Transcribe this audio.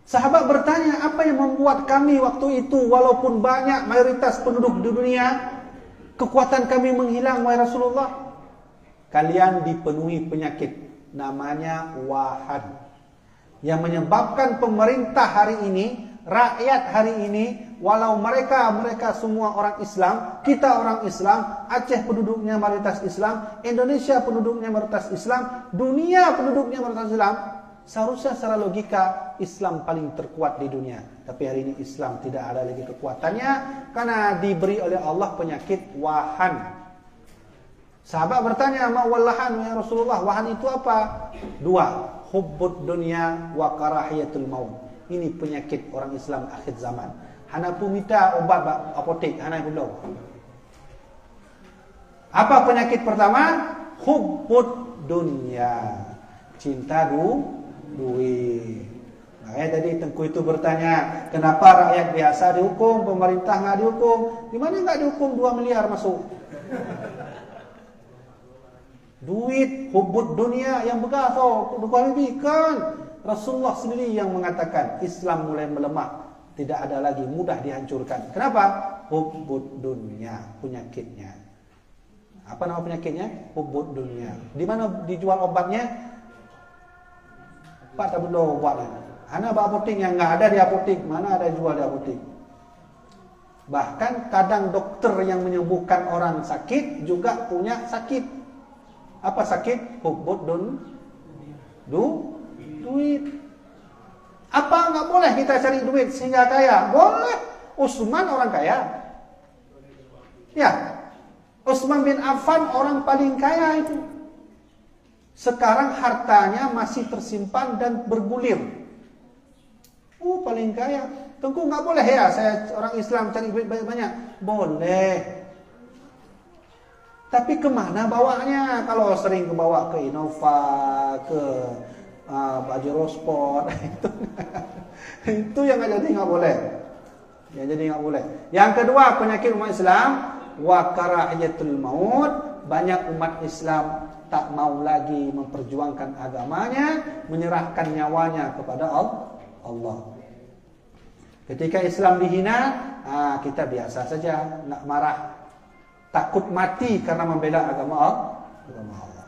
Sahabat bertanya, apa yang membuat kami waktu itu walaupun banyak mayoritas penduduk di dunia, kekuatan kami menghilang, wahai Rasulullah? Kalian dipenuhi penyakit namanya wahan, yang menyebabkan pemerintah hari ini, rakyat hari ini, walau mereka semua orang Islam, kita orang Islam, Aceh penduduknya mayoritas Islam, Indonesia penduduknya mayoritas Islam, dunia penduduknya mayoritas Islam, seharusnya secara logika Islam paling terkuat di dunia. Tapi hari ini Islam tidak ada lagi kekuatannya karena diberi oleh Allah penyakit wahan. Sahabat bertanya, ma wallahan ya Rasulullah, wahan itu apa? Dua, hubbud dunya wa karahiyatul maut. Ini penyakit orang Islam akhir zaman. Hana pun minta obat apotek, hana pun tahu. Apa penyakit pertama? Hubbud dunya. Cinta duit. Makanya tadi Tengku itu bertanya, kenapa rakyat biasa dihukum, pemerintah nggak dihukum? Gimana nggak dihukum 2 miliar masuk? Duit, hubbud dunia yang begas, kan Rasulullah sendiri yang mengatakan Islam mulai melemah, tidak ada lagi, mudah dihancurkan. Kenapa? Hubbud dunia, penyakitnya. Apa nama penyakitnya? Hubbud dunia. Di mana dijual obatnya? Pak tak perlu obatnya. Hana apotek yang nggak ada di apotek, mana ada jual di apotek. Bahkan kadang dokter yang menyembuhkan orang sakit juga punya sakit. Apa sakit? Hubbud duit. Apa nggak boleh kita cari duit sehingga kaya? Boleh. Utsman orang kaya. Ya, Utsman bin Affan orang paling kaya itu. Sekarang hartanya masih tersimpan dan bergulir. Paling kaya. Tengku nggak boleh ya, saya orang Islam cari duit banyak-banyak. Boleh. Tapi kemana bawanya? Kalau sering kebawa ke Innova, ke Pajero Sport, itu yang nggak boleh. Yang jadi nggak boleh. Yang kedua penyakit umat Islam, wa karahiyatul maut. Banyak umat Islam tak mau lagi memperjuangkan agamanya, menyerahkan nyawanya kepada Allah. Ketika Islam dihina, kita biasa saja, nak marah. Takut mati karena membela agama Allah.